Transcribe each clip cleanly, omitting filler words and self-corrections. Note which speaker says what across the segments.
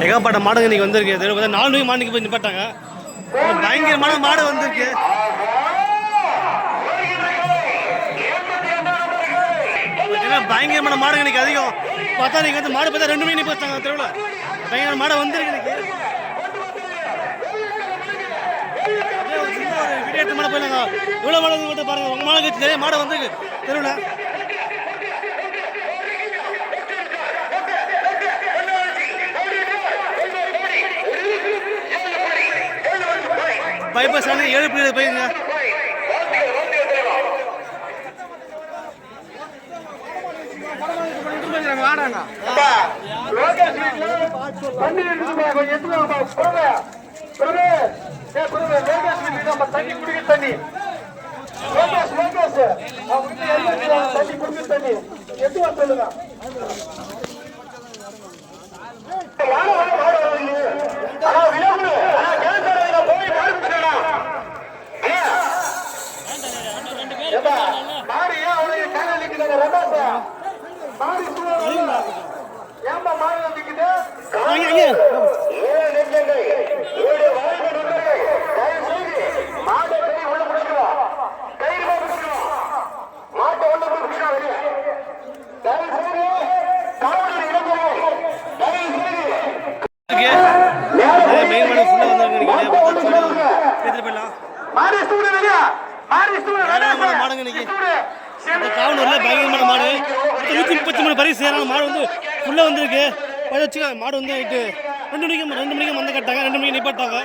Speaker 1: ஏகப்பட்ட மாடுங்க இன்னைக்கு வந்திருக்கு. 4 மாடுக்கு போய் நிப்பாட்டாங்க. பயங்கரமான மாடு வந்திருக்கு. பயங்கரமான மாடுங்க இன்னைக்கு அதிகம் பார்த்தா. நீங்க வந்து மாடு பார்த்தா 2 மணி நிப்பாட்டாங்க தெருவில். பயங்கர மாடு வந்திருக்கு இன்னைக்கு. வீடியோ எடுத்து மாடு போயிடலாங்க. இவ்வளோ மாடு மட்டும் பாருங்க. உங்க மாடு நிறைய மாடு வந்திருக்கு தெருவில். பைபாஸ் 7 போயிருங்க. காவலூர்ல பயங்கரமான மாடு 133 பரிசு மாடு வந்து ஃபுல்லா வந்திருக்கு. மாடு வந்து 2 மணிக்கு வந்து கட்டாங்க. 2 மணிக்கு நிப்பாட்டாங்க.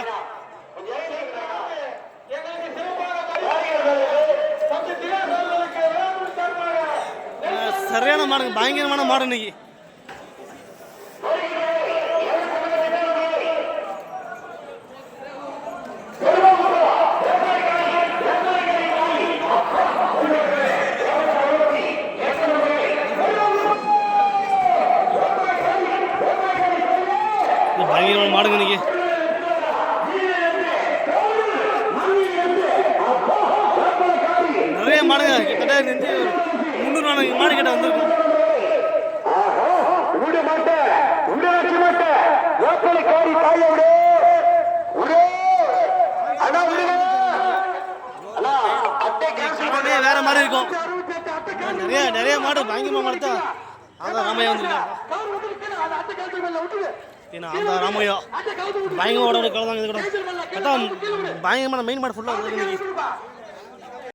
Speaker 1: சரியான மாடுங்க, பயங்கரமான மாடு இன்னைக்கு. பயங்கரமான மாடுங்க இன்னைக்கு. நிறைய மாடுங்க, கிட்டத்தட்ட 300 மாடு கிட்ட வந்திருக்கும். வேற மாதிரி இருக்கும். நிறைய மாடு பயங்கரமா மாடு தான். அதான் ராமையா வந்திருக்காங்க. அந்த ராமையா பயங்கரமான கலந்தாங்க. பயங்கரமான மெயின் மாடு ஃபுல்லாக